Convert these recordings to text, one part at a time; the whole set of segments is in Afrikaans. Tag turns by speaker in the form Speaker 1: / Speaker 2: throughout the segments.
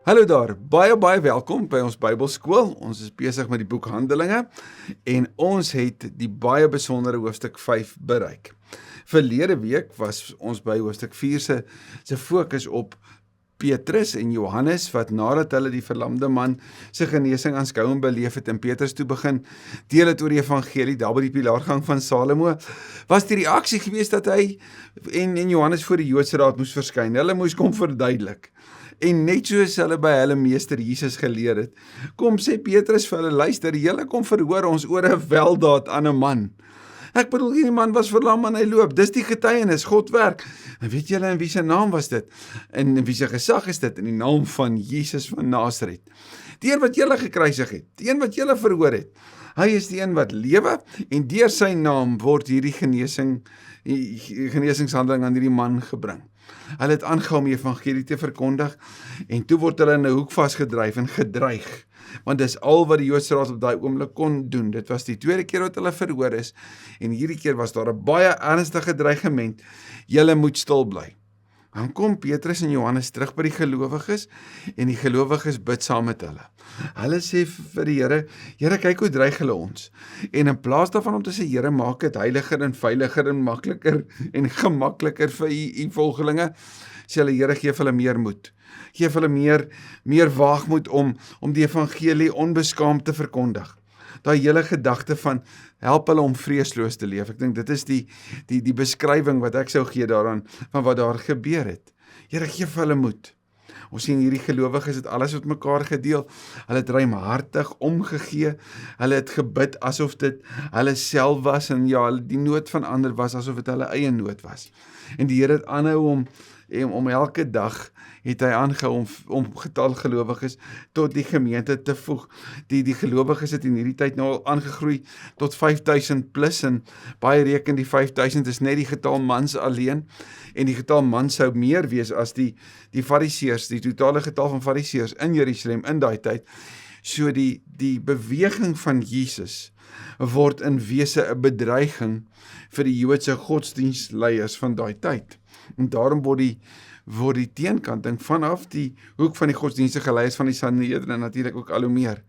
Speaker 1: Hallo daar, baie welkom by ons Bybelskool. Ons is besig met die boek Handelinge en ons het die baie besondere hoofstuk 5 bereik. Verlede week was ons by hoofstuk 4 se fokus op Petrus en Johannes wat nadat hulle die verlamde man se genesing aanskou en beleef het en Petrus toe begin deel het oor die evangelie daar by die pilaargang van Salomo, was die reaksie gewees dat hy en Johannes voor die Joodse raad moes verskyn. Hulle moes kom verduidelik. En net soos hulle by hulle meester Jesus geleer het, kom sê Petrus vir hulle, luister, julle kom verhoor ons oor 'n weldaad aan 'n man. Ek bedoel, hierdie man was verlam en hy loop, dis die getuienis, God werk. En weet julle in wie se naam was dit? En in wie se gesag is dit? In die naam van Jesus van Nasaret. Die een wat julle gekruisig het, die een wat julle verhoor het. Hy is die een wat lewe en deur sy naam word hierdie genesingshandeling aan hierdie man gebring. Hulle het aangehou om die evangelie te verkondig en toe word hulle in 'n hoek vasgedryf en gedreig. Want dis al wat die Joodse raad op daai oomblik kon doen. Dit was die tweede keer wat hulle verhoor is en hierdie keer was daar 'n baie ernstige dreigement. Julle moet stil bly. Dan kom Petrus en Johannes terug by die gelowiges en die gelowiges bid saam met hulle. Hulle sê vir die Here, Here, kyk hoe dreig hulle ons. En in plaas daarvan om te sê, Here, maak dit heiliger en veiliger en makliker en gemakliker vir u volgelinge, sê hulle, Here, gee vir hulle meer moed. Gee vir hulle meer waagmoed om die evangelie onbeskaamd te verkondig. Daai hele gedagte van help hulle om vreesloos te leef. Ek dink dit is die beskrywing wat ek sou gee daaraan van wat daar gebeur het. Here, gee vir hulle moed. Ons sien hierdie gelowiges het alles met mekaar gedeel. Hulle het ruimhartig omgegee. Hulle het gebid asof dit hulle self was en ja, die nood van ander was asof dit hulle eie nood was. En die Here het aanhou om elke dag het hy aangehou om getal gelowiges tot die gemeente te voeg. Die gelowiges het in hierdie tyd nou al aangegroei tot 5000 plus en baie reken die 5000 is net die getal mans alleen en die getal mans sou meer wees as die fariseërs, die totale getal van fariseërs in Jerusalem in daai tyd. So die beweging van Jesus word in wese 'n bedreiging vir die Joodse godsdienstleiers van daai tyd. En daarom word die teenkanting vanaf die hoek van die godsdienstige leiers van die Sanhedrin natuurlik ook al hoe meer.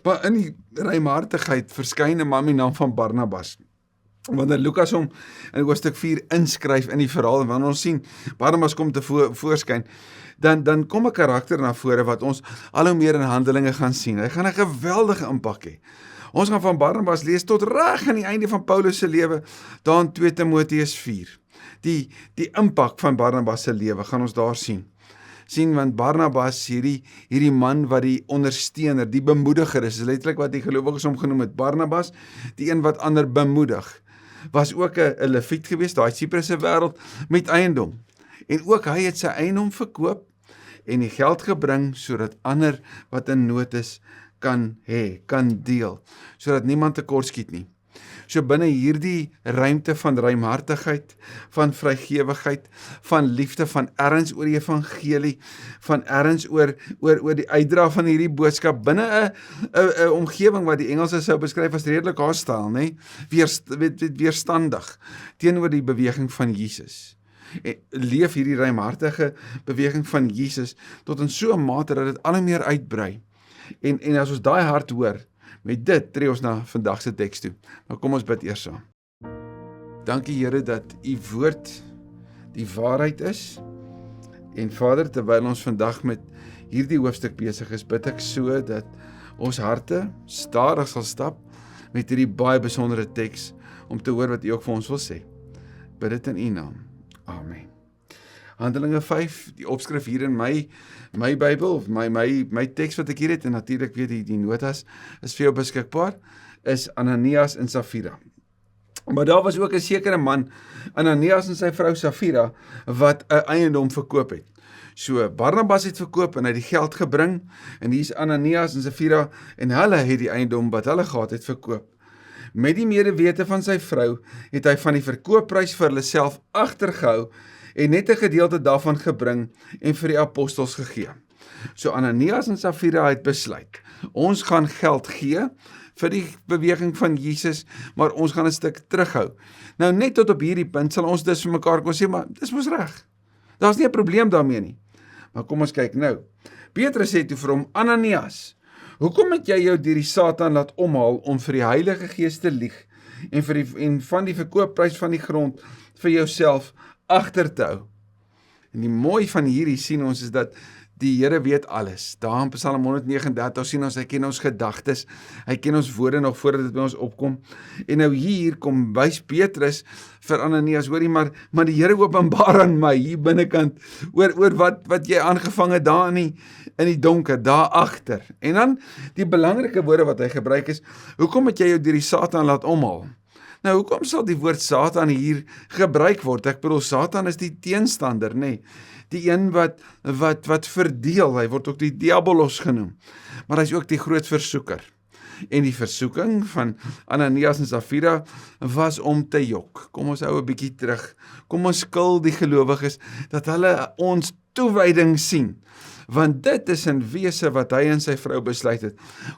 Speaker 1: Maar in die ruimhartigheid verskyn 'n man met die naam van Barnabas. Wanneer Lukas hom in hoofstuk 4 inskryf in die verhaal en wanneer ons sien Barnabas kom te voorskyn, dan kom 'n karakter na vore wat ons al hoe meer in Handelinge gaan sien. Hy gaan 'n geweldige impak hê. Ons gaan van Barnabas lees tot reg aan die einde van Paulus se lewe, daar in 2 Timoteus 4. Die impak van Barnabas se lewe gaan ons daar sien. Want Barnabas, hierdie man wat die ondersteuner, die bemoediger is letterlik wat die gelowiges hom genoem het. Barnabas, die een wat ander bemoedig, was ook 'n leviet geweest, daai Siprus wêreld met eiendom. En ook hy het sy eiendom verkoop en die geld gebring sodat ander wat in nood is kan deel, sodat niemand tekortskiet nie. So binne hierdie ruimte van ruimhartigheid, van vrygewigheid, van liefde, van erns oor die evangelie, van erns oor die uitdra van hierdie boodskap, binne 'n omgewing wat die Engelse sou beskryf as redelik hostile, nê? Weerstandig teenoor die beweging van Jesus. Leef hierdie ruimhartige beweging van Jesus tot in so 'n mate dat dit al hoe meer uitbrei. En as ons daai hart hoor, met dit tree ons na vandag se teks toe. Nou kom ons bid eers saam. Dankie Here dat u woord die waarheid is. En Vader, terwyl ons vandag met hierdie hoofstuk besig is, bid ek so dat ons harte stadig sal stap met hierdie baie besondere teks om te hoor wat u ook vir ons wil sê. Bid dit in u naam. Amen. Handelinge 5, die opskrif hier in my Bybel, of my teks wat ek hier het, en natuurlik weet die notas is vir jou beskikbaar, is Ananias en Safira. Maar daar was ook 'n sekere man, Ananias en sy vrou Safira, wat 'n eiendom verkoop het. So Barnabas het verkoop en hy het die geld gebring, en hier is Ananias en Safira, en hulle het die eiendom wat hulle gehad het verkoop. Met die medewete van sy vrou, het hy van die verkoopprys vir hulle self agtergehou, en net 'n gedeelte daarvan gebring en vir die apostels gegee. So Ananias en Safira het besluit, ons gaan geld gee vir die beweging van Jesus, maar ons gaan 'n stuk terughou. Nou net tot op hierdie punt sal ons dus vir mekaar kon sê, maar dis mos reg. Daar's nie 'n probleem daarmee nie. Maar kom ons kyk nou. Petrus sê toe vir hom, Ananias, hoekom het jy jou deur die Satan laat omhaal om vir die Heilige Gees te lieg en van die verkoopprys van die grond vir jouself agter te hou? En die mooi van hierdie sien ons is dat die Here weet alles. Daar in Psalm 139 sien ons, hy ken ons gedagtes, hy ken ons woorde nog voordat dit by ons opkom. En nou hier kom wys Petrus vir Ananias, hoorie, maar die Here openbaar aan my hier binnekant oor wat jy aangevang het daar in die donker, daar agter. En dan die belangrike woorde wat hy gebruik is, hoekom het jy jou deur die Satan laat omhaal? Nou, hoekom sal die woord Satan hier gebruik word? Ek bedoel, Satan is die teenstander, nê? Die een wat verdeel, hy word ook die diabolos genoem, maar hy is ook die groot versoeker. En die versoeking van Ananias en Safira was om te jok. Kom ons hou 'n bietjie terug, kom ons skil die gelowiges, dat hulle ons toewyding sien, want dit is in wese wat hy en sy vrou besluit het.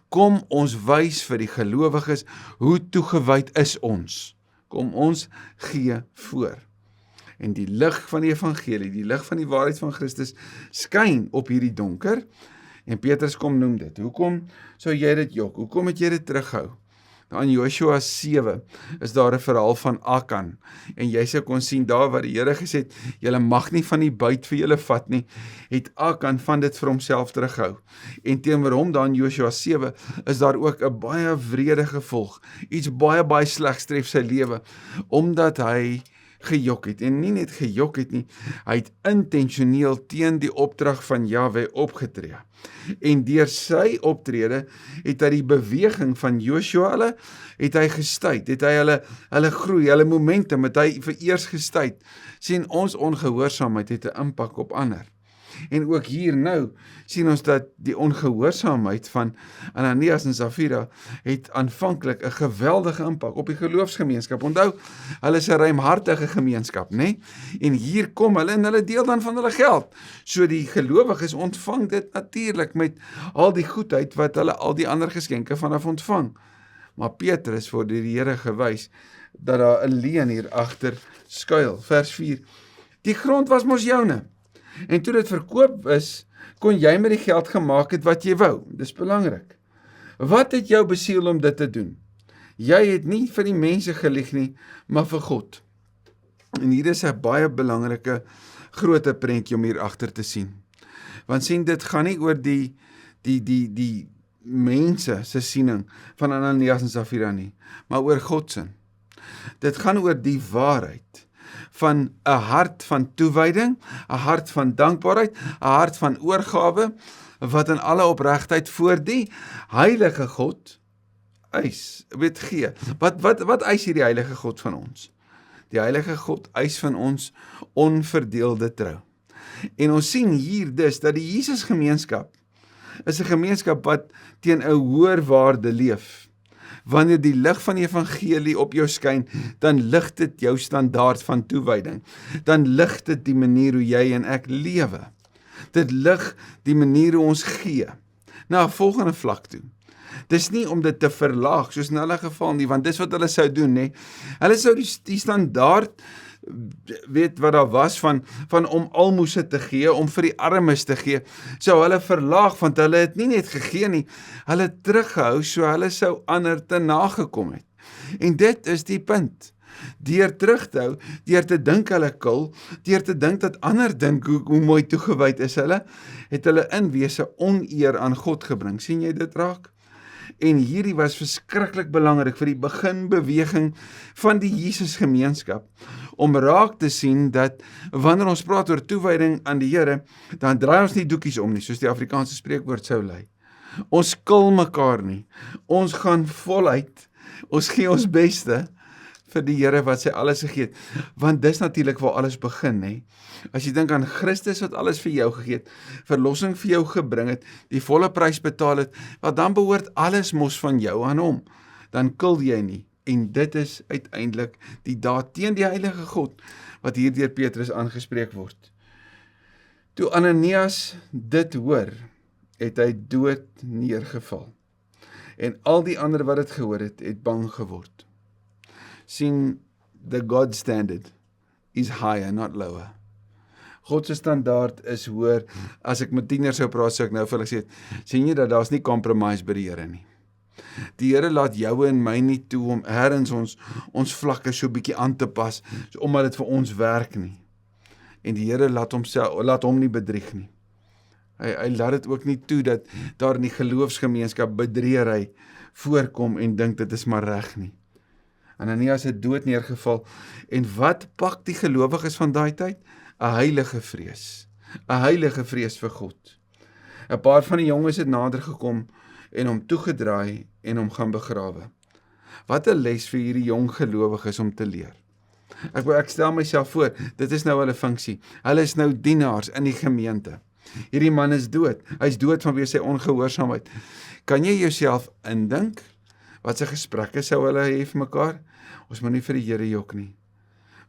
Speaker 1: Kom ons wys vir die gelowiges, hoe toegewyd is ons. Kom ons gee voor. En die lig van die evangelie, die lig van die waarheid van Christus, skyn op hierdie donker, en Petrus kom noem dit. Hoekom sou jy dit jok? Hoekom het jy dit terughou? Nou in Joshua 7 is daar 'n verhaal van Akan, en jy sou kon sien daar waar die Here gesê het, julle mag nie van die byt vir julle vat nie, het Akan van dit vir homself terughou. En teenoor hom daar in Joshua 7 is daar ook 'n baie wrede gevolg, iets baie slegs tref sy lewe, omdat hy gejok het, en nie net gejok het nie, hy het intentioneel teen die opdrag van Jahwe opgetree. En deur sy optrede het hy die beweging van Joshua het hy gestuit, het hy hulle groei, hulle momentum, het hy vereers gestuit. Sien, ons ongehoorsaamheid het 'n impak op ander. En ook hier nou sien ons dat die ongehoorsaamheid van Ananias en Safira het aanvanklik 'n geweldige impak op die geloofsgemeenskap. Onthou, hulle is 'n ruimhartige gemeenskap, né? En hier kom hulle en hulle deel dan van hulle geld. So die gelowiges ontvang dit natuurlik met al die goedheid wat hulle al die ander geskenke vanaf ontvang. Maar Petrus word deur die Here gewys dat daar 'n leuen hier agter skuil. Vers 4. Die grond was mos joune. En toe dit verkoop is, kon jy met die geld gemaak het wat jy wou. Dis belangrik. Wat het jou besiel om dit te doen? Jy het nie vir die mense gelieg nie, maar vir God. En hier is 'n baie belangrike groot prentjie om hier agter te sien. Want sien, dit gaan nie oor die mense se siening van Ananias en Safira nie, maar oor God se. Dit gaan oor die waarheid van 'n hart van toewyding, 'n hart van dankbaarheid, 'n hart van oorgawe, wat in alle opregtheid voor die heilige God gee. Wat eis hier die heilige God van ons? Die heilige God eis van ons onverdeelde trou. En ons sien hier dus dat die Jesus gemeenskap is 'n gemeenskap wat teen 'n hoër waarde leef. Wanneer die lig van die evangelie op jou skyn, dan lig dit jou standaard van toewyding. Dan lig dit die manier hoe jy en ek lewe. Dit lig die manier hoe ons gee na 'n volgende vlak toe. Dis nie om dit te verlaag, soos in hulle geval nie, want dis wat hulle sou doen, nê. Hulle sou die standaard weet wat daar was van om almoses te gee, om vir die armes te gee, sou hulle verlaag, want hulle het nie net gegee nie, hulle teruggehou, so hulle sou ander te nagekom het. En dit is die punt. Deur terug te hou, deur te dink hulle kul, deur te dink dat ander dink hoe mooi toegewyd is hulle, het hulle in wese oneer aan God gebring. Sien jy dit raak? En hierdie was verskriklik belangrik vir die beginbeweging van die Jesus gemeenskap, om raak te sien dat wanneer ons praat oor toewyding aan die Here, dan draai ons nie doekies om nie, soos die Afrikaanse spreekwoord sou lui. Ons kil mekaar nie, ons gaan voluit, ons gee ons beste vir die Here wat sy alles gegee het, want dis natuurlik waar alles begin, hè. As jy dink aan Christus wat alles vir jou gegee het, verlossing vir jou gebring het, die volle prys betaal het, wat dan behoort alles mos van jou aan hom, dan kil jy nie, en dit is uiteindelik die daad teen die heilige God, wat hier deur Petrus aangespreek word. Toe Ananias dit hoor, het hy dood neergeval, en al die ander wat dit gehoor het bang geword. Sien, the God standard is higher, not lower. God se standaard is hoër. As ek met tieners sou praat, sou ek nou vir hulle sê, sien jy dat daar's nie compromise by die Here nie. Die Here laat jou en my nie toe om ergens ons vlakke so bietjie aan te pas, omdat dit vir ons werk nie. En die Here laat hom nie bedrieg nie. Hy laat dit ook nie toe dat daar in die geloofsgemeenskap bedriegery voorkom en dink dit is maar reg nie. Ananias het dood neergeval. En wat pak die gelowiges van daai tyd? 'n heilige vrees. 'n heilige vrees vir God. 'n Paar van die jonges het nader gekom en hom toegedraai en hom gaan begrawe. Wat 'n les vir hierdie jong gelowiges om te leer. Ek stel myself voor, dit is nou hulle funksie. Hulle is nou dienaars in die gemeente. Hierdie man is dood. Hy is dood vanweë sy ongehoorsaamheid. Kan jy jouself indink? Wat se gesprekke sou hulle hê vir mekaar? Ons moet nie vir die Here jok nie.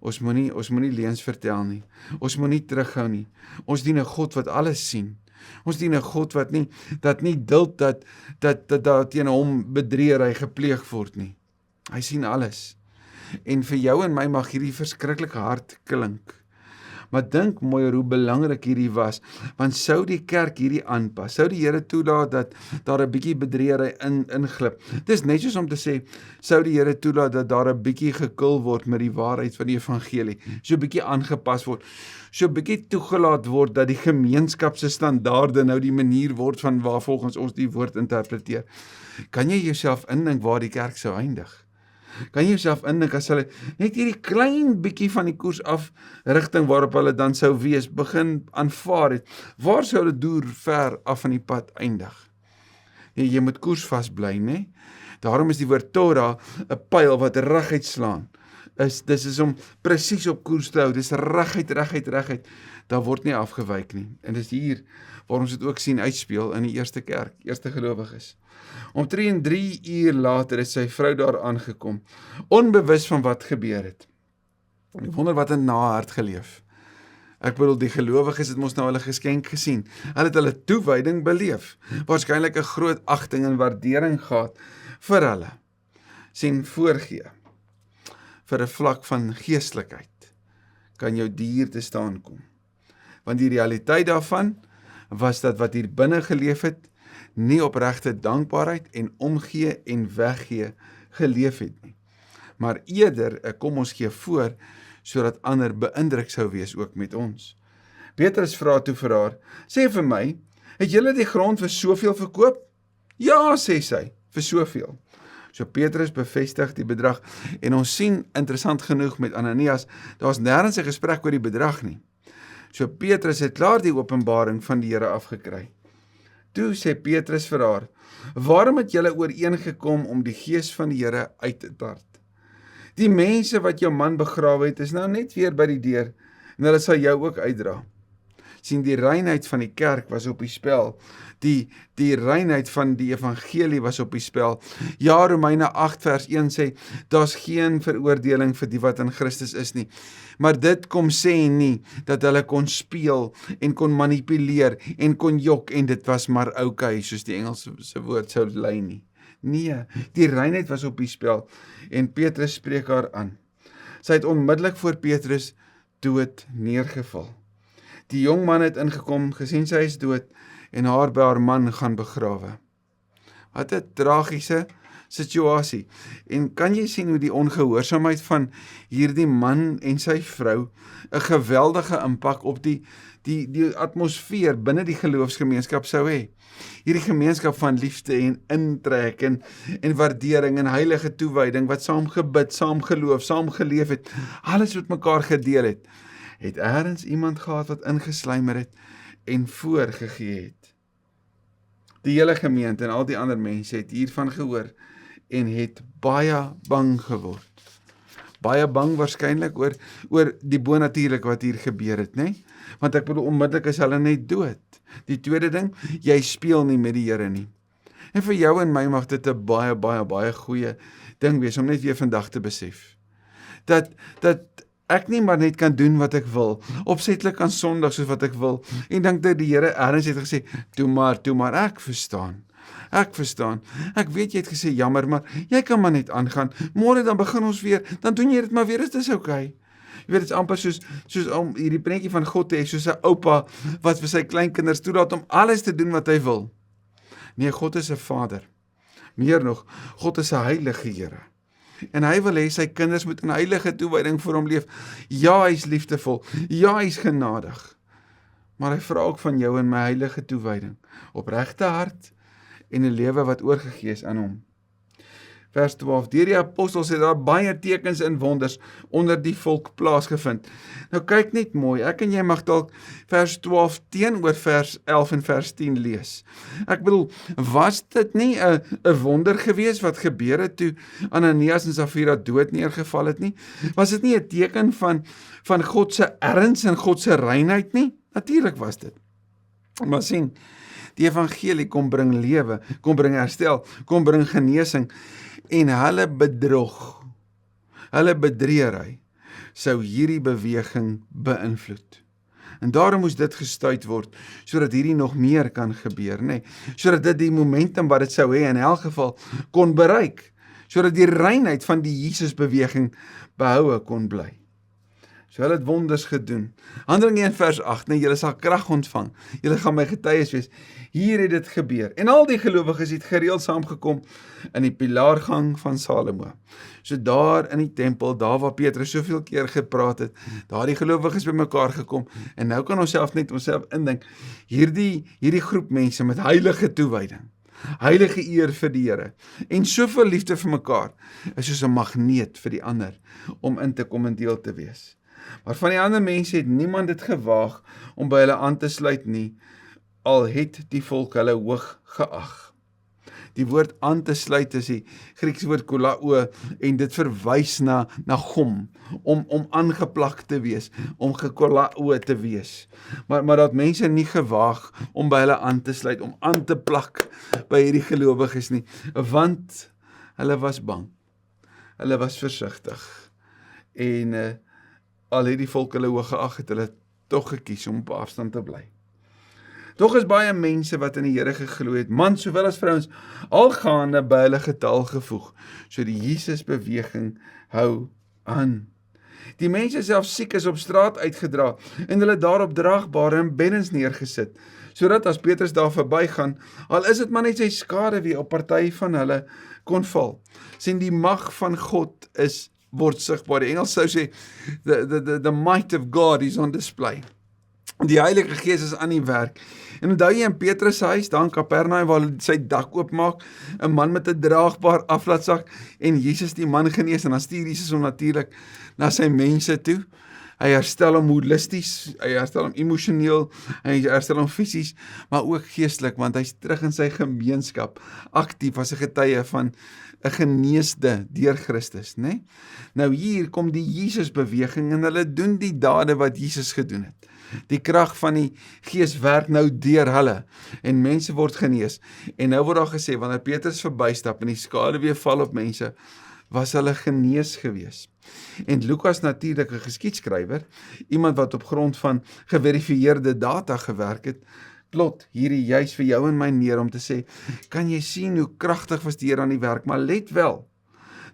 Speaker 1: Ons moenie leuns vertel nie. Ons moenie terughou nie. Ons dien 'n God wat alles sien. Ons dien 'n God wat nie duld dat daar teen hom bedriegery gepleeg word nie. Hy sien alles. En vir jou en my mag hierdie verskriklik hard klink. Maar dink mooi hoe belangrik hierdie was, want sou die kerk hierdie aanpas, sou die Here toelaat dat daar 'n bietjie bedriegery inglip. Dis net soos om te sê, sou die Here toelaat dat daar 'n bietjie gekil word met die waarheid van die evangelie, so 'n bietjie aangepas word, so 'n bietjie toegelaat word dat die gemeenskap se standaarde nou die manier word van waar volgens ons die woord interpreteer. Kan jy jouself indink waar die kerk sou eindig? Kan jy jouself indink as hulle net hierdie klein bietjie van die koers af rigting waarop hulle dan sou wees, begin aanvaar het, waar sou hulle deur ver af van die pad eindig? Jy moet koersvas bly, né? Daarom is die woord Torah 'n pyl wat reguit slaan. Dis is om presies op koers te hou, dis reguit. Daar word nie afgewyk nie. En dis hier waar ons dit ook sien uitspeel in die eerste kerk, eerste gelowiges. Omtrent 3 uur later is sy vrou daar aangekom, onbewus van wat gebeur het. Ek wonder wat in na hart geleef. Ek bedoel, die gelowiges het mos nou hulle geskenk gesien. Hulle het hulle toewyding beleef. Waarskynlik 'n groot agting en waardering gehad vir hulle. Sien voorgee vir 'n vlak van geestelikheid kan jou dier te staan kom. Want die realiteit daarvan was dat wat hier binne geleef het, nie opregte dankbaarheid en omgee en weggee geleef het nie. Maar eerder, kom ons gee voor, sodat ander beïndruk sou wees ook met ons. Petrus vra toe vir haar, sê vir my, het julle die grond vir soveel verkoop? Ja, sê sy, vir soveel. So Petrus bevestig die bedrag, en ons sien, interessant genoeg met Ananias, daar's nêrens 'n gesprek oor die bedrag nie. So Petrus het klaar die openbaring van die Here afgekry. Toe sê Petrus vir haar, waarom het julle ooreengekom om die gees van die Here uit te tart? Die mense wat jou man begrawe het, is nou net weer by die deur, en hulle sal jou ook uitdra. Sien, die reinheid van die kerk was op die spel, die reinheid van die evangelie was op die spel. Ja, Romeine 8 vers 1 sê, daar's geen veroordeling vir die wat in Christus is nie. Maar dit kom sê nie, dat hulle kon speel, en kon manipuleer, en kon jok, en dit was maar okay, soos die Engelse woord sou lei nie. Nee, die reinheid was op die spel, en Petrus spreek haar aan. Sy het onmiddellik voor Petrus dood neergeval. Die jong man het ingekom, gesien sy is dood, en haar by haar man gaan begrawe. Wat 'n tragiese situasie. En kan jy sien hoe die ongehoorsaamheid van hierdie man en sy vrou 'n geweldige impak op die atmosfeer binne die geloofsgemeenskap sou hê. Hierdie gemeenskap van liefde en intrek en waardering en heilige toewyding wat saam gebid, saam geloof, saam geleef het, alles met mekaar gedeel het ergens iemand gehad wat ingeslymer het en voorgegee het. Die hele gemeente en al die ander mense het hiervan gehoor en het baie bang geword. Baie bang waarskynlik oor die bonatuurlike wat hier gebeur het, né? Want ek bedoel, onmiddellik is hulle net dood. Die tweede ding, jy speel nie met die Here nie. En vir jou en my mag dit 'n baie goeie ding wees om net weer vandag te besef. Dat ek nie maar net kan doen wat ek wil, opsetlik aan Sondag soos wat ek wil, en dink dat die Here ergens het gesê, toe maar, ek verstaan. Ek weet jy het gesê jammer, maar jy kan maar net aangaan. Môre dan begin ons weer, dan doen jy dit maar weer, dit is okay. Jy weet, dit is amper soos om hierdie prentjie van God te hê, soos 'n oupa wat vir sy kleinkinders toelaat om alles te doen wat hy wil. Nee, God is 'n Vader. Meer nog, God is 'n heilige Here. En hy wil hê sy kinders moet in heilige toewyding vir hom leef. Ja, hy's liefdevol. Ja, hy's genadig. Maar hy vra ook van jou en my heilige toewyding, opregte hart en 'n lewe wat oorgegee is aan hom. Vers 12, deur die apostels het daar baie tekens en wonders onder die volk plaasgevind. Nou kyk net mooi, ek en jy mag dalk vers 12 teenoor vers 11 en vers 10 lees. Ek bedoel, was dit nie 'n wonder gewees wat gebeur het toe Ananias en Safira dood neergeval het nie? Was dit nie 'n teken van God se erns en God se reinheid nie? Natuurlik was dit. Maar sien, die evangelie kom bring lewe, kom bring herstel, kom bring genesing, en hulle bedrog, hulle bedreery, sou hierdie beweging beïnvloed. En daarom moes dit gestuit word, sodat hierdie nog meer kan gebeur, nê? Sodat dit die momentum wat dit sou hê in elk geval kon bereik, sodat die reinheid van die Jesusbeweging behoue kon bly. So hulle het wonders gedoen. Handelinge 1 vers 8, nee, julle sal krag ontvang. Julle gaan my getuies wees. Hier het dit gebeur. En al die gelowiges het gereeld saamgekom in die pilaargang van Salomo. So daar in die tempel, daar waar Petrus soveel keer gepraat het, daar die gelowiges bymekaar gekom. En nou kan ons onsself indink, hierdie groep mense met heilige toewyding, heilige eer vir die Here, en soveel liefde vir mekaar, is soos 'n magneet vir die ander, om in te kom en deel te wees. Maar van die ander mense het niemand dit gewaag om by hulle aan te sluit nie, al het die volk hulle hoog geag. Die woord aan te sluit is die Griekse woord kolao, en dit verwys na gom, om aangeplak te wees, om gekolao te wees. Maar dat mense nie gewaag om by hulle aan te sluit, om aan te plak by hierdie gelowiges nie, want hulle was bang, hulle was versigtig, en al het die volk hulle hoog geag, het hulle tog gekies om op afstand te bly. Tog is baie mense wat in die Here geglo het, mans sowel as vrouens, algaande by hulle getal gevoeg, so die Jesusbeweging hou aan. Die mense self siek is op straat uitgedra, en hulle daarop draagbare en beddens neergesit, sodat as Petrus daar verbygaan, al is dit maar net sy skaduwee op party van hulle kon val. Sien, die mag van God word sigbaar. Die Engels sou sê, the might of God is on display. Die Heilige Gees is aan die werk. En onthou jy in Petrus se huis, daar in Kapernaum, waar hy sy dak oopmaak, 'n man met 'n draagbaar aflaatsak, en Jesus die man genees, en dan stuur Jesus hom natuurlik na sy mense toe. Hy herstel hom holisties, hy herstel hom emosioneel, hy herstel hom fisies, maar ook geestelik, want hy's terug in sy gemeenskap, aktief as 'n getuie van 'n geneesde deur Christus, né? Nou hier kom die Jesusbeweging, en hulle doen die dade wat Jesus gedoen het. Die krag van die Gees werk nou deur hulle, en mense word genees. En nou word daar gesê, wanneer Petrus verbystap en die skaduwee val op mense, was hulle genees gewees. En Lukas natuurlik 'n geskiedskrywer, iemand wat op grond van geverifieerde data gewerk het, plot hierdie juis vir jou en my neer om te sê, kan jy sien hoe kragtig was die Here aan die werk, maar let wel,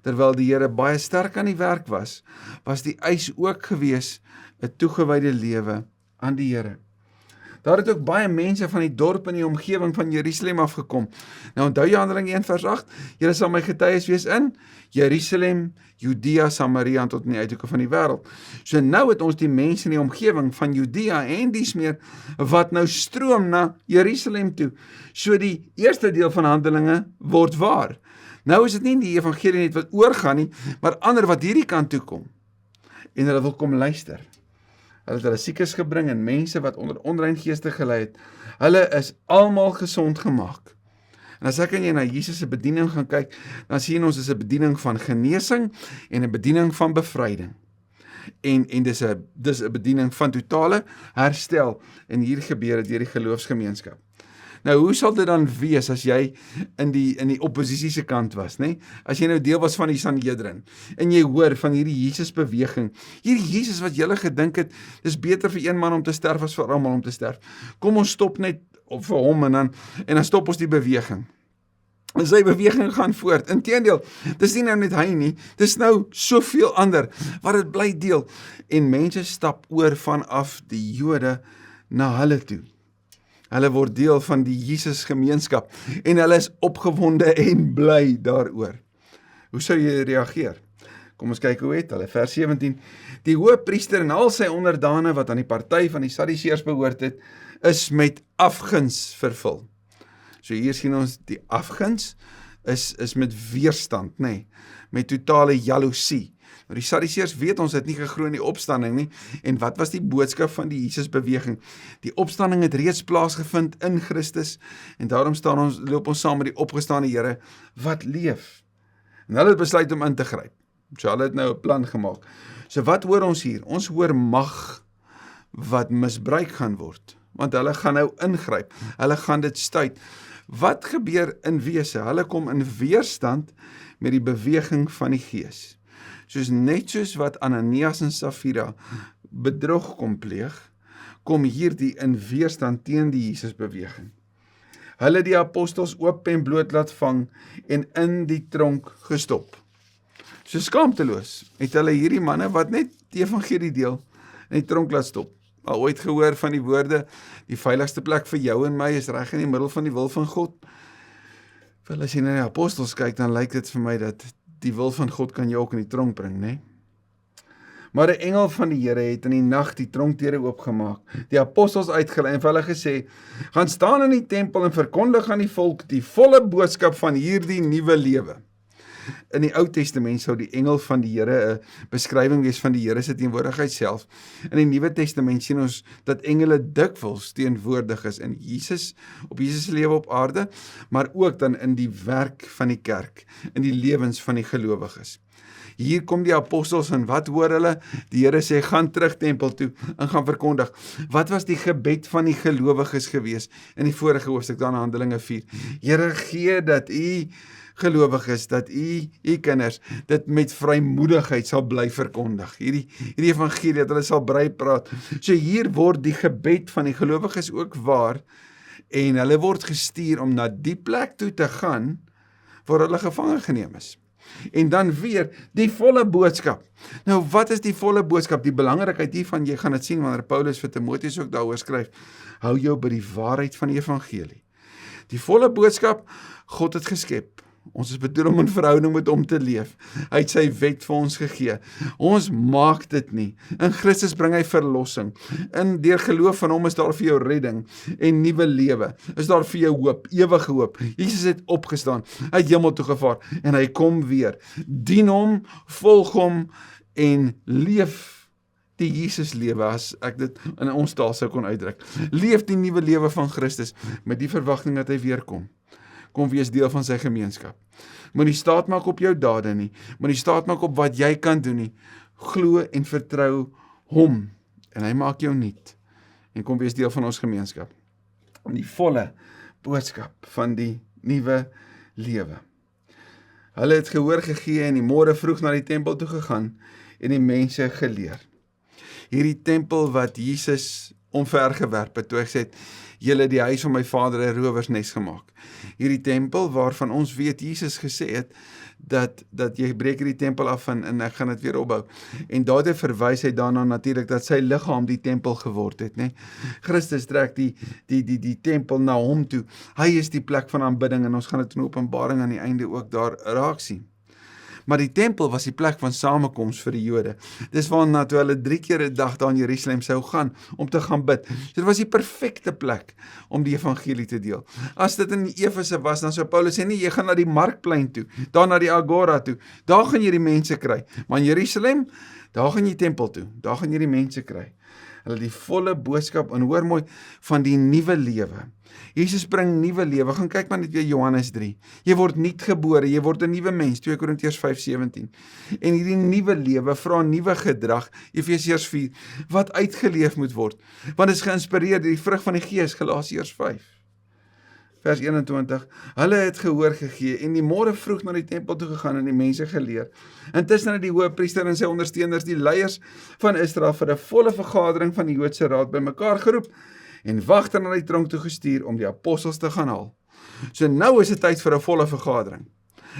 Speaker 1: terwyl die Here baie sterk aan die werk was die eis ook gewees 'n toegewyde lewe aan die Here. Daar het ook baie mense van die dorp in die omgewing van Jerusalem afgekom. Nou onthou jy Handelinge 1 vers 8, julle sal my getuies wees in Jerusalem, Judea, Samaria en tot in die uithoeke van die wêreld. So nou het ons die mense in die omgewing van Judea en dies meer wat nou stroom na Jerusalem toe. So die eerste deel van Handelinge word waar. Nou is dit nie die evangelie net wat oorgaan nie, maar ander wat hierdie kant toe kom. En hulle wil kom luister. Hulle het hulle siekes gebring en mense wat onder onrein geeste gelei het. Hulle is almal gesond gemaak. En as ek en jy na Jesus se bediening gaan kyk, dan sien ons is 'n bediening van genesing en 'n bediening van bevryding. En dis 'n bediening van totale herstel, en hier gebeur dit deur die geloofsgemeenskap. Nou, hoe sal dit dan wees as jy in die opposisie se kant was, né? As jy nou deel was van die Sanhedrin, en jy hoor van hierdie Jesusbeweging, hierdie Jesus wat julle gedink het, dis beter vir een man om te sterf as vir almal om te sterf. Kom ons stop net vir hom, en dan stop ons die beweging. En sy beweging gaan voort. Inteendeel, dis nie nou net hy nie, dis nou soveel ander wat dit bly deel. En mense stap oor vanaf die Jode na hulle toe. Hulle word deel van die Jesus gemeenskap en hulle is opgewonde en bly daaroor. Hoe sou jy reageer? Kom ons kyk hoe het hulle. Vers 17. Die hoëpriester en al sy onderdane wat aan die party van die Sadduseërs behoort het, is met afguns vervul. So hier sien ons die afguns is met weerstand, nê, met totale jaloesie. Nou die Sadduseërs weet ons het nie geglo in die opstanding nie, en wat was die boodskap van die Jesusbeweging? Die opstanding het reeds plaasgevind in Christus, en daarom loop ons saam met die opgestane Here wat leef. En hulle het besluit om in te gryp. So hulle het nou 'n plan gemaak. So wat hoor ons hier? Ons hoor mag wat misbruik gaan word, want hulle gaan nou ingryp, hulle gaan dit stuit. Wat gebeur in wese? Hulle kom in weerstand met die beweging van die Gees. Net soos wat Ananias en Safira bedrog kom pleeg, kom hierdie in weerstand teen die Jesusbeweging. Hulle die apostels oop en bloot laat vang en in die tronk gestop. So skaamteloos het hulle hierdie manne wat net die evangelie deel in die tronk laat stop. Al ooit gehoor van die woorde, die veiligste plek vir jou en my is reg in die middel van die wil van God. Wel, as jy na die apostels kyk, dan lyk dit vir my dat die wil van God kan jou ook in die tronk bring, né? Maar 'n engel van die Here het in die nag die tronkdeure oopgemaak, die apostels uitgelei en vir hulle gesê, gaan staan in die tempel en verkondig aan die volk die volle boodskap van hierdie nuwe lewe. In die Ou Testament sou die engel van die Here 'n beskrywing wees van die Here se teenwoordigheid self. In die Nuwe Testament sien ons dat engele dikwels teenwoordig is in Jesus, op Jesus se lewe op aarde, maar ook dan in die werk van die kerk, in die lewens van die gelowiges. Hier kom die apostels en wat hoor hulle? Die Here sê, gaan terug tempel toe en gaan verkondig. Wat was die gebed van die gelowiges gewees in die vorige hoofstuk dan Handelinge 4? Here, gee dat u gelowiges, dat u kinders dit met vrymoedigheid sal bly verkondig. Hierdie evangelie dat hulle sal bly praat. So hier word die gebed van die gelowiges ook waar en hulle word gestuur om na die plek toe te gaan waar hulle gevange geneem is. En dan weer die volle boodskap. Nou wat is die volle boodskap? Die belangrikheid hiervan, jy gaan dit sien wanneer Paulus vir Timoteus ook daaroor skryf. Hou jou by die waarheid van die evangelie. Die volle boodskap, God het geskep. Ons is bedoel om in verhouding met hom te leef. Hy het sy wet vir ons gegee. Ons maak dit nie. In Christus bring hy verlossing. Deur geloof van hom is daar vir jou redding en nuwe lewe. Is daar vir jou hoop, ewige hoop. Jesus het opgestaan. Hy het hemel toe gevaar en hy kom weer. Dien hom, volg hom en leef die Jesus lewe, as ek dit in ons taal sou kon uitdruk. Leef die nuwe lewe van Christus met die verwagting dat hy weer kom. Kom wees deel van sy gemeenskap. Moenie staat maak op jou dade nie, moenie staat maak op wat jy kan doen nie. Glo en vertrou hom en hy maak jou nuut. En kom wees deel van ons gemeenskap. Die volle boodskap van die nuwe lewe. Hulle het gehoor gegee en die môre vroeg na die tempel toe gegaan en die mense geleer. Hierdie tempel wat Jesus omvergewerp het, toe hy gesê het, julle die huis van my vader 'n rowersnes gemaak. Hierdie tempel waarvan ons weet Jesus gesê het, dat jy breek hierdie tempel af en ek gaan dit weer opbou. En daardie verwys hy daarna natuurlik dat sy liggaam die tempel geword het, né? Christus trek die tempel na hom toe. Hy is die plek van aanbidding en ons gaan dit in Openbaring aan die einde ook daar raak sien. Maar die tempel was die plek van samekoms vir die Jode. Dis waarna toe hulle 3 keer 'n dag daar in Jerusalem sou gaan om te gaan bid. So dit was die perfekte plek om die evangelie te deel. As dit in Efese was, dan sou Paulus sê, nee, jy gaan na die markplein toe, daar na die agora toe. Daar gaan jy die mense kry. Maar in Jerusalem, daar gaan jy tempel toe. Daar gaan jy die mense kry. Hulle die volle boodskap en hoor mooi van die nuwe lewe. Jesus bring nuwe lewe. Gaan kyk maar net weer Johannes 3. Jy word nuut gebore, jy word 'n nuwe mens, 2 Korintiërs 5:17. En hierdie nuwe lewe vra nuwe gedrag, Efesiërs 4, wat uitgeleef moet word. Want dit is geïnspireer deur die vrug van die Gees, Galasiërs 5. Vers 21, hulle het gehoor gegee en die môre vroeg na die tempel toe gegaan en die mense geleer. Intussen het die hoëpriester en sy ondersteuners die leiers van Israel vir 'n volle vergadering van die Joodse raad bymekaar geroep en wagter na die tronk toe gestuur om die apostels te gaan haal. So nou is dit tyd vir 'n volle vergadering.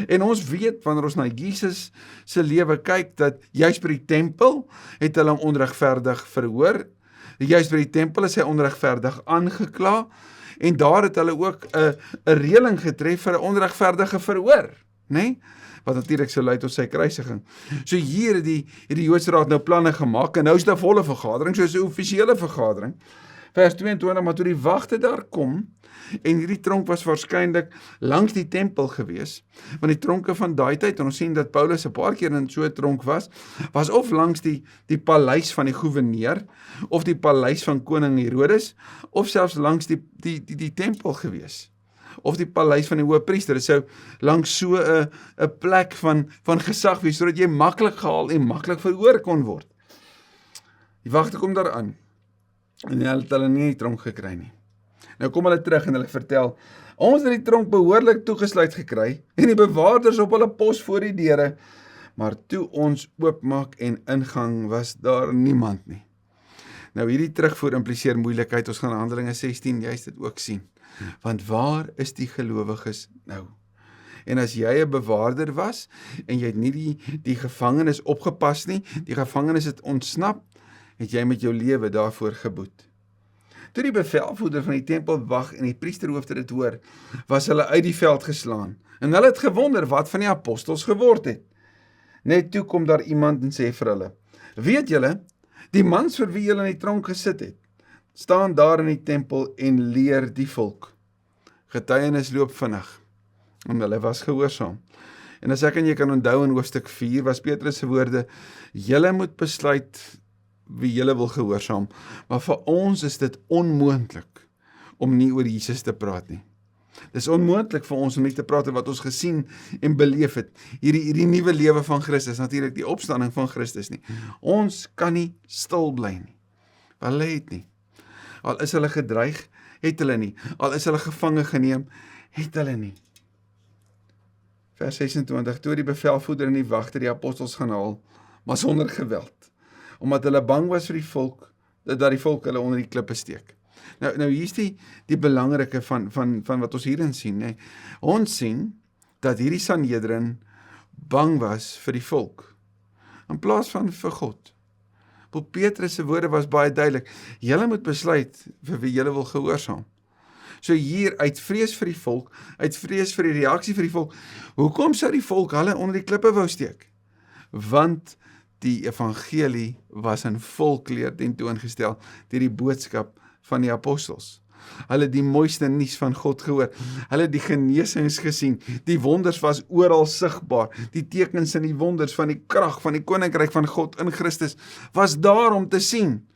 Speaker 1: En ons weet, wanneer ons na Jesus se lewe kyk, dat juist by die tempel het hulle hom onregverdig verhoor. Juist by die tempel is hy onregverdig aangekla. En daar het hulle ook 'n reëling getref vir 'n onregverdige verhoor, né? Wat natuurlik sou lei tot sy kruisiging. So hier het die Joodse Raad nou planne gemaak, en nou is dit 'n volle vergadering, soos 'n offisiële vergadering. Vers 22, maar toe die wagte daar kom, en hierdie tronk was waarskynlik langs die tempel gewees, want die tronke van daai tyd, en ons sien dat Paulus 'n paar keer in so 'n tronk was of langs die paleis van die goewerneur, of die paleis van koning Herodes, of selfs langs die tempel gewees, of die paleis van die hoëpriester. Dit sou langs so 'n plek van gesag wees, sodat jy maklik gehaal en maklik verhoor kon word. Die wagte kom daaraan, en hulle nie die tronk gekry nie. Nou kom hulle terug en hulle vertel, ons het die tronk behoorlik toegesluit gekry, en die bewaarders op hulle pos voor die deure, maar toe ons oopmaak en ingang was daar niemand nie. Nou hierdie terugvoer impliseer moeilikheid, ons gaan Handelinge 16 juist dit ook sien. Want waar is die gelowiges nou? En as jy 'n bewaarder was, en jy het nie die gevangenes opgepas nie, die gevangenes het ontsnap, het jy met jou lewe daarvoor geboet. Toe die bevelvoerder van die tempelwag en die priesterhoofde dit hoor, was hulle uit die veld geslaan, en hulle het gewonder wat van die apostels geword het. Net toe kom daar iemand en sê vir hulle, weet julle, die mans vir wie julle in die tronk gesit het, staan daar in die tempel en leer die volk. Getuienis loop vinnig, en hulle was gehoorsaam. En as ek en jy kan onthou in hoofstuk 4, was Petrus se woorde, julle moet besluit wie julle wil gehoorsaam, maar vir ons is dit onmoontlik om nie oor Jesus te praat nie. Dis onmoontlik vir ons om nie te praat oor wat ons gesien en beleef het, hierdie nuwe lewe van Christus, natuurlik die opstanding van Christus nie. Ons kan nie stil bly nie, hulle het nie. Al is hulle gedreig, het hulle nie. Al is hulle gevange geneem, het hulle nie. Vers 26, toe die bevelvoerder en die wagte die apostels gaan haal, maar sonder geweld, omdat hulle bang was vir die volk, dat die volk hulle onder die klippe steek. Nou hier is die belangrike van wat ons hierin sien. Nee. Ons sien dat hierdie Sanhedrin bang was vir die volk, in plaas van vir God. Petrus se woorde was baie duidelik, julle moet besluit vir wie julle wil gehoorsaam. So hier, uit vrees vir die volk, uit vrees vir die reaksie vir die volk, hoekom sou die volk hulle onder die klippe wou steek? Want die evangelie was in volkleur tentoongestel deur die boodskap van die apostels. Hulle het die mooiste nuus van God gehoor, hulle het die genesings gesien, die wonders was oral sigbaar, die tekens en die wonders van die krag van die koninkryk van God in Christus was daar om te sien.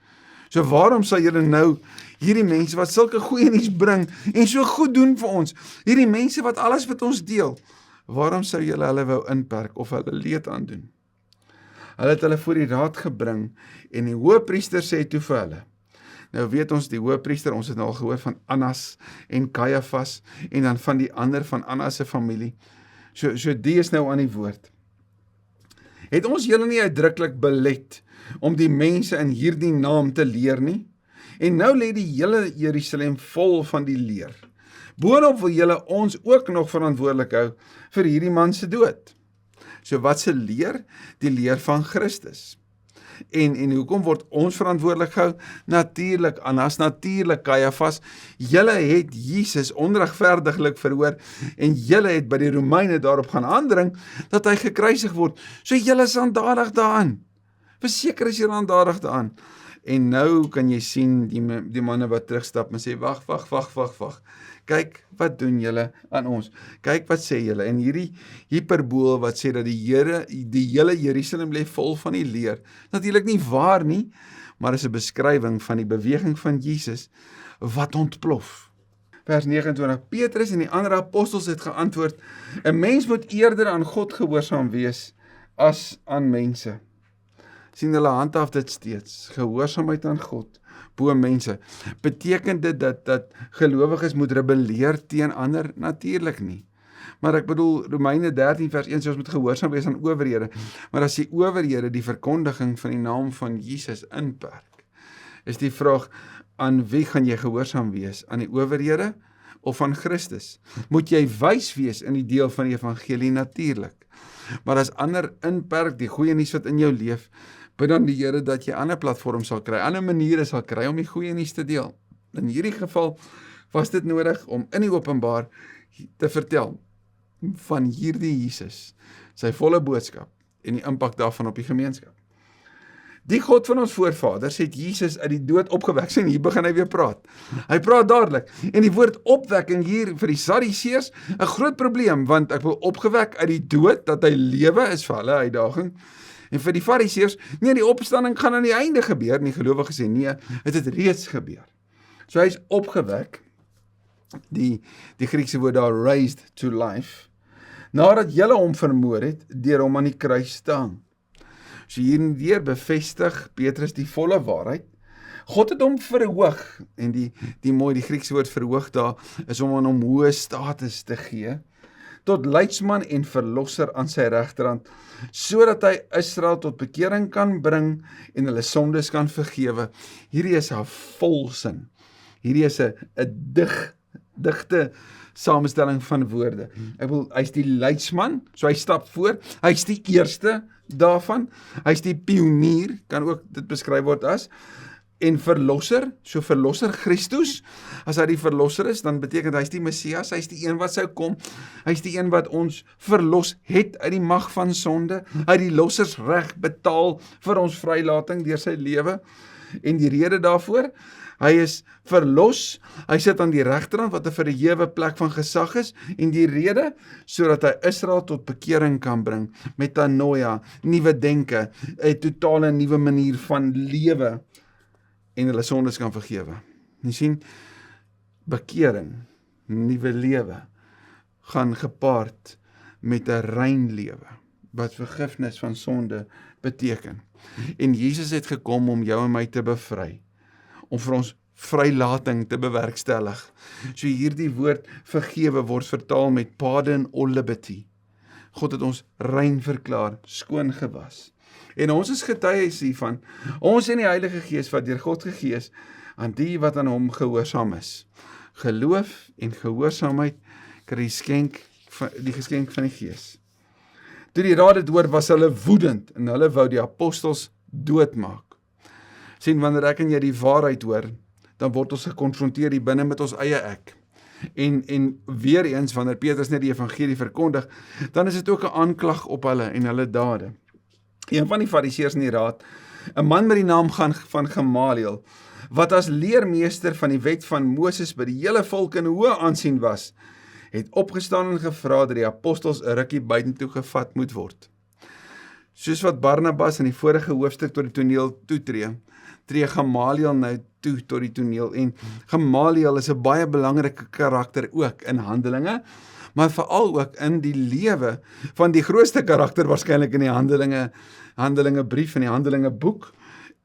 Speaker 1: So waarom sal julle nou hierdie mense wat sulke goeie nuus bring en so goed doen vir ons, hierdie mense wat alles met ons deel, waarom sou julle hulle wou inperk of hulle leed aandoen? Hulle het hulle voor die raad gebring en die hoëpriester sê toe vir hulle. Nou weet ons die hoëpriester, ons het nou al gehoor van Annas en Caiaphas en dan van die ander van Annas se familie. So die is nou aan die woord. Het ons julle nie uitdruklik belet om die mense in hierdie naam te leer nie? En nou lê die hele Jerusalem vol van die leer. Boonop wil julle ons ook nog verantwoordelik hou vir hierdie man se dood. So wat se leer? Die leer van Christus. En hoekom word ons verantwoordelik gehou? Natuurlik Annas, natuurlik Caiaphas. Julle het Jesus onregverdiglik verhoor en julle het by die Romeine daarop gaan aandring dat hy gekruisig word. So julle is aandadig daaraan. Verseker is julle aandadig daaraan. En nou kan jy sien die manne wat terugstap en sê, wag. Kyk, wat doen julle aan ons? Kyk, wat sê julle? En hierdie hyperbool wat sê dat die hele Jerusalem lê vol van die leer. Natuurlik nie waar nie, maar is 'n beskrywing van die beweging van Jesus wat ontplof. Vers 29, Petrus en die ander apostels het geantwoord, 'n mens moet eerder aan God gehoorsaam wees as aan mense. Sien hulle handhaaf dit steeds, gehoorsaamheid aan God, bo mense. Beteken dit dat gelowiges moet rebelleer teen ander? Natuurlik nie. Maar ek bedoel, Romeine 13 vers 1 sê ons moet gehoorsaam wees aan owerhede. Maar as die owerhede die verkondiging van die naam van Jesus inperk, is die vraag, aan wie gaan jy gehoorsaam wees? Aan die owerhede of van Christus? Moet jy wys wees in die deel van die evangelie natuurlik. Maar as ander inperk die goeie nuus wat in jou leef, bid dan die Here dat jy ander platforms sal kry, ander maniere sal kry om die goeie nuus te deel. In hierdie geval was dit nodig om in die openbaar te vertel van hierdie Jesus, sy volle boodskap en die impak daarvan op die gemeenskap. Die God van ons voorvaders het Jesus uit die dood opgewek. Sien, hier begin hy weer praat. Hy praat dadelik. En die woord opwekking hier vir die Sadduseërs 'n groot probleem, want ek wil opgewek uit die dood, dat hy lewe is vir hulle uitdaging. En vir die Fariseërs, nee, die opstanding gaan aan die einde gebeur. En die gelowiges sê nee, dit het reeds gebeur. So hy is opgewek, die Griekse woord daar, raised to life, nadat julle hom vermoor het, deur hom aan die kruis te hang. So hierdeer bevestig Petrus die volle waarheid. God het hom verhoog, en die Griekse woord verhoog daar, is om aan hom hoë status te gee, tot leidsman en verlosser aan sy regterhand, sodat hy Israel tot bekering kan bring, en hulle sondes kan vergewe. Hierdie is 'n volsin. Hierdie is 'n digte samestelling van woorde. Hy's die leidsman, so hy stap voor, hy's die eerste daarvan, hy's die pionier, kan ook dit beskryf word as, en verlosser, so verlosser Christus, as hy die verlosser is, dan beteken hy's die Messias, hy's die een wat sou kom, hy's die een wat ons verlos het uit die mag van sonde, hy het die lossersreg betaal vir ons vrylating deur sy lewe, en die rede daarvoor, hy is verlos, hy sit aan die regterhand wat 'n verhewe plek van gesag is, en die rede, sodat hy Israel tot bekering kan bring, metanoia, nuwe denke, 'n totale nuwe manier van lewe, en hulle sondes kan vergewe. Jy sien, bekering, nuwe lewe, gaan gepaard met 'n rein lewe, wat vergifnis van sonde beteken. En Jesus het gekom om jou en my te bevry, om vir ons vrylating te bewerkstellig. So hierdie woord vergewe word vertaal met pardon or liberty. God het ons rein verklaar, skoon gewas. En ons is getuies hiervan, ons en die Heilige Gees wat deur God gegee is, aan die wat aan hom gehoorsaam is. Geloof en gehoorsaamheid kry die geskenk van die Gees. Toe die raad dit hoor, was hulle woedend, en hulle wou die apostels doodmaak. Sien, wanneer ek en jy die waarheid hoor, dan word ons gekonfronteer hier binne met ons eie ek. En weer eens, wanneer Petrus net die evangelie verkondig, dan is dit ook 'n aanklag op hulle en hulle dade. Een van die fariseërs in die raad, 'n man met die naam van Gamaliel, wat as leermeester van die wet van Moses by die hele volk in hoë aansien was, het opgestaan en gevra dat die apostels 'n rukkie buitentoe gevat moet word. Soos wat Barnabas in die vorige hoofstuk tot die toneel toetree, tree Gamaliel nou toe tot die toneel, en Gamaliel is 'n baie belangrike karakter ook in Handelinge, maar veral ook in die lewe van die grootste karakter waarskynlik in die Handelinge brief en die Handelinge boek,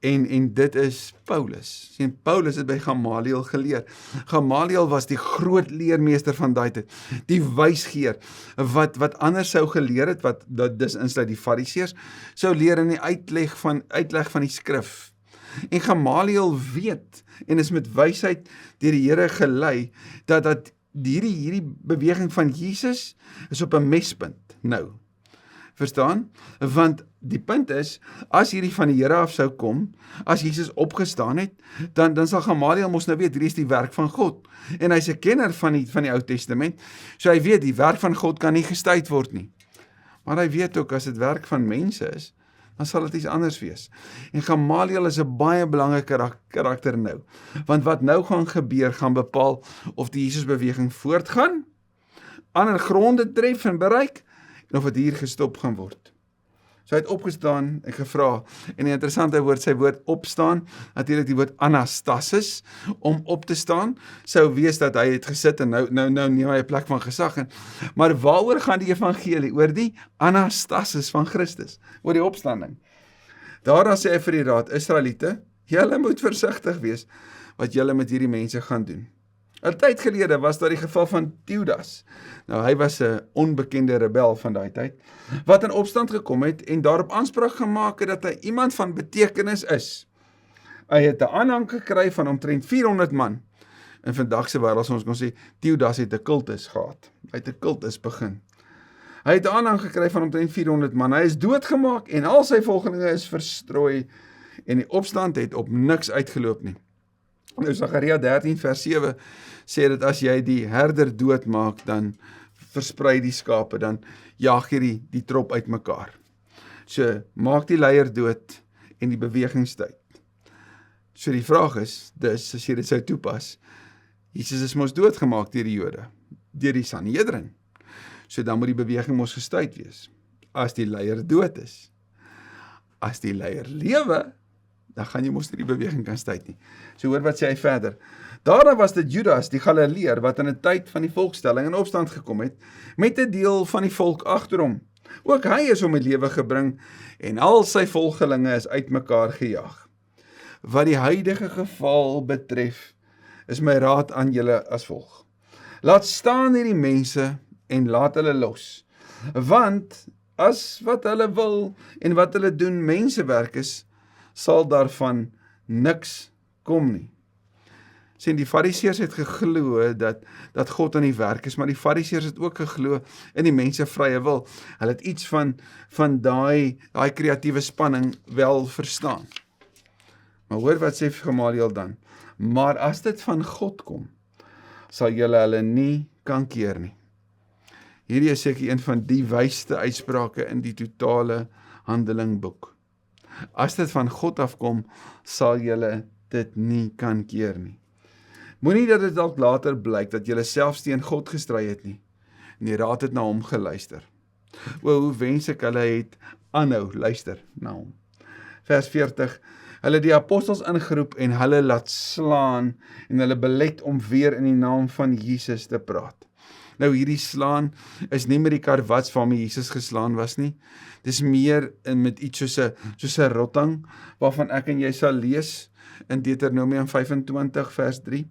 Speaker 1: en dit is Paulus. Sien, Paulus het by Gamaliel geleer. Gamaliel was die groot leermeester van daai tyd, die wysgeer, wat anders sou geleer het, wat dis insluit die fariseërs, sou leer in die uitleg van die skrif. En Gamaliel weet, en is met wysheid deur die Here gelei, dat hierdie beweging van Jesus is op 'n mespunt nou. Verstaan? Want die punt is, as hierdie van die Here af sou kom, as Jesus opgestaan het, dan sal Gamaliel mos nou weet, hierdie is die werk van God. En hy's 'n kenner van die Ou Testament, so hy weet, die werk van God kan nie gestuit word nie. Maar hy weet ook, as dit werk van mense is, dan sal dit iets anders wees. En Gamaliel is 'n baie belangrike karakter nou, want wat nou gaan gebeur, gaan bepaal of die Jesusbeweging voortgaan, ander gronde tref en bereik, en of dit hier gestop gaan word. So hy het opgestaan en gevra, en die interessante woord, sy woord opstaan, natuurlik die woord anastasis, om op te staan, sou wees dat hy het gesit, en nou neem hy 'n plek van gesag in. Maar waaroor gaan die evangelie? Oor die anastasis van Christus, oor die opstanding. Daarna sê hy vir die raad, Israeliete, julle moet versigtig wees, wat julle met hierdie mense gaan doen. 'n tyd gelede was daar die geval van Teudas. Nou, hy was 'n onbekende rebel van daai tyd, wat in opstand gekom het en daarop aanspraak gemaak het dat hy iemand van betekenis is. Hy het 'n aanhang gekry van omtrent 400 man, In vandag se wêreld sou ons kon sê, Theudas het 'n kultus gehad. Hy het 'n kultus begin. Hy het aanhang gekry van omtrent 400 man. Hy is doodgemaak en al sy volgelinge is verstrooi en die opstand het op niks uitgeloop nie. Nou Sagaria 13 vers 7 sê dat as jy die herder doodmaak, dan versprei die skape, dan jaag jy die trop uitmekaar. So, maak die leier dood en die bewegingstyd. So die vraag is, dus, as jy dit sou toepas, Jesus is mos doodgemaak deur die Jode, deur die Sanhedrin. So dan moet die beweging mos gestuit wees, as die leier dood is. As die leier lewe, dan gaan jy mos nie die beweging kan stuit nie. So hoor wat sê hy verder. Daarna was dit Judas, die Galileër, wat in 'n tyd van die volkstelling in opstand gekom het, met 'n deel van die volk agter hom. Ook hy is om die lewe gebring, en al sy volgelinge is uitmekaar gejaag. Wat die huidige geval betref, is my raad aan julle as volg. Laat staan hierdie mense, en laat hulle los. Want, as wat hulle wil, en wat hulle doen mensewerk is, sal daarvan niks kom nie. Sien, die Fariseërs het geglo dat God aan die werk is, maar die Fariseërs het ook geglo in die mense vrye wil. Hulle het iets van daai kreatiewe spanning wel verstaan. Maar hoor wat sê Gamaliel dan? Maar as dit van God kom, sal julle hulle nie kan keer nie. Hierdie is seker een van die wysste uitsprake in die totale Handelinge-boek. As dit van God afkom, sal julle dit nie kan keer nie. Moenie dat dit dalk later blyk dat julle selfs teen God gestry het nie. En die raad het na hom geluister. Hoe wens ek hulle het aanhou luister na hom. Vers 40, hulle die apostels ingeroep en hulle laat slaan en hulle belet om weer in die naam van Jesus te praat. Nou hierdie slaan is nie met die karwats waarmee Jesus geslaan was nie. Dis meer met iets soos 'n rotting, waarvan ek en jy sal lees in Deuteronomium 25 vers 3.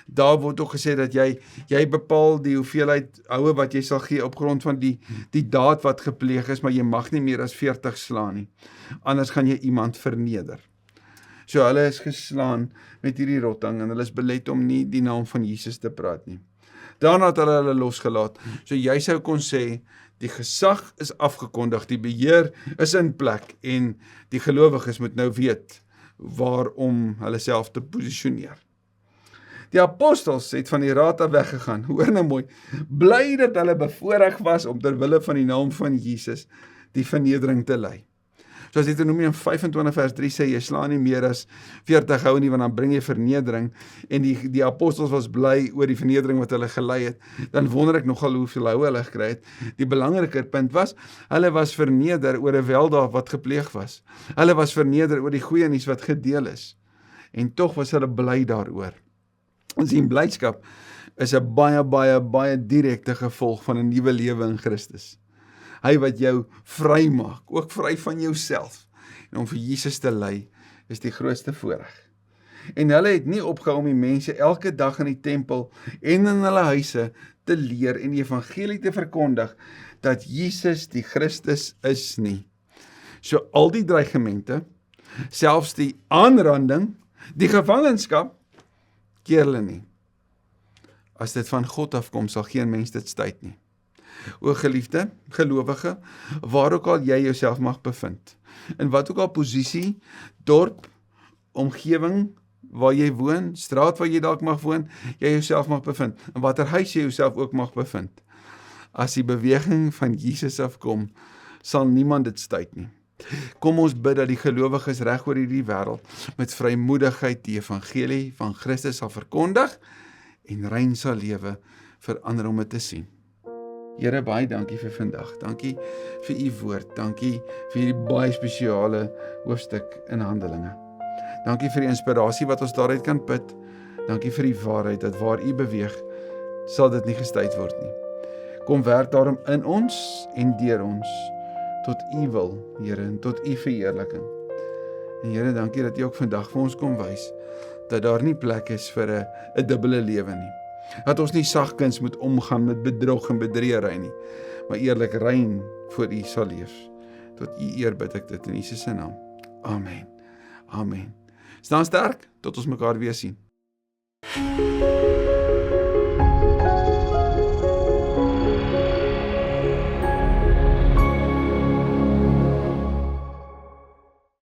Speaker 1: Daar word ook gesê dat jy bepaal die hoeveelheid houe wat jy sal gee op grond van die daad wat gepleeg is, maar jy mag nie meer as 40 slaan nie. Anders gaan jy iemand verneder. So hulle is geslaan met hierdie rotting en hulle is belet om nie die naam van Jesus te praat nie. Daarna het hulle losgelaat. So jy sou kon sê, die gesag is afgekondig, die beheer is in plek en die gelowiges moet nou weet waarom hulle self te posisioneer. Die apostels het van die raad af weggegaan. Hoor nou mooi, bly dat hulle bevoorreg was om ter wille van die naam van Jesus die vernedering te lei. Soos Deuteronomium 25 vers 3 sê, jy slaan nie meer as 40 houe nie, want dan bring jy vernedering, en die apostels was bly oor die vernedering wat hulle gelei het. Dan wonder ek nogal hoeveel houe hulle gekry het. Die belangriker punt was, hulle was verneder oor 'n weldaad wat gepleeg was. Hulle was verneder oor die goeie nuus wat gedeel is. En tog was hulle bly daaroor. Ons sien blydskap is 'n baie direkte gevolg van 'n nuwe lewe in Christus. Hy wat jou vry maak, ook vry van jouself. En om vir Jesus te lei, is die grootste voorreg. En hulle het nie opgehou om die mense elke dag in die tempel en in hulle huise te leer en die evangelie te verkondig, dat Jesus die Christus is nie. So al die dreigemente, selfs die aanranding, die gevangenskap, keer hulle nie. As dit van God afkom, sal geen mens dit stuit nie. O geliefde, gelowige, waar ook al jy jouself mag bevind, in wat ook al posisie, dorp, omgewing, waar jy woon, straat waar jy dalk mag woon, jy jouself mag bevind, in watter huis jy jouself ook mag bevind. As die beweging van Jesus afkom, sal niemand dit stuit nie. Kom ons bid dat die gelowiges reg oor hierdie wêreld met vrymoedigheid die evangelie van Christus sal verkondig en rein sal lewe vir ander om dit te sien. Here, baie dankie vir vandag. Dankie vir u woord. Dankie vir hierdie baie spesiale hoofstuk in Handelinge. Dankie vir die inspirasie wat ons daaruit kan put. Dankie vir die waarheid dat waar u beweeg, sal dit nie gestuit word nie. Kom werk daarom in ons en deur ons tot u wil, Here, en tot u verheerliking. En Here, dankie dat u ook vandag vir ons kom wys dat daar nie plek is vir 'n dubbele lewe nie. Dat ons nie sagkens moet omgaan met bedrog en bedriegery nie, maar eerlik rein voor u sal leef. Tot u eer bid ek dit in Jesus se naam. Amen. Amen. Staan sterk, tot ons mekaar weer sien.